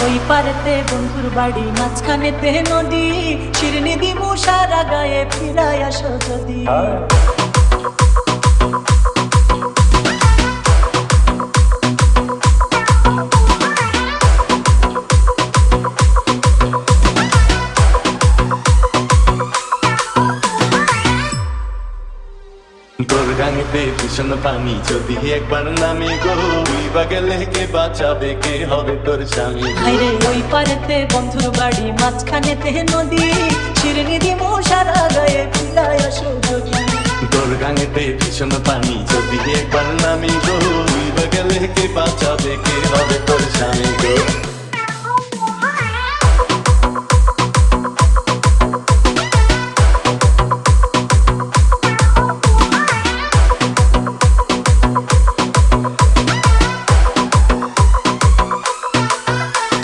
ওই পারেতে বন্ধুর বাড়ি, মাঝখানেতে নদী, শিরনি দিমু সারা গায়ে, ফিরায় আসো যদি। তোর গাঙেতে ভীষণ পানি, যদি একবার নামে গো, তুইবা গেলে কে বাঁচাবে, কে হবে তোর স্বামী? হাইরে ওই পারেতে বন্ধুর বাড়ি, মাঝখানেতে নদী, শিরনি দিমু সারা গায়ে, ফিরায় আসো যদি। তোর গাঙেতে ভীষণ পানি, যদি একবার নামে গো, তুইবা গেলে কে বাঁচাবে, কে হবে তোর স্বামী গো?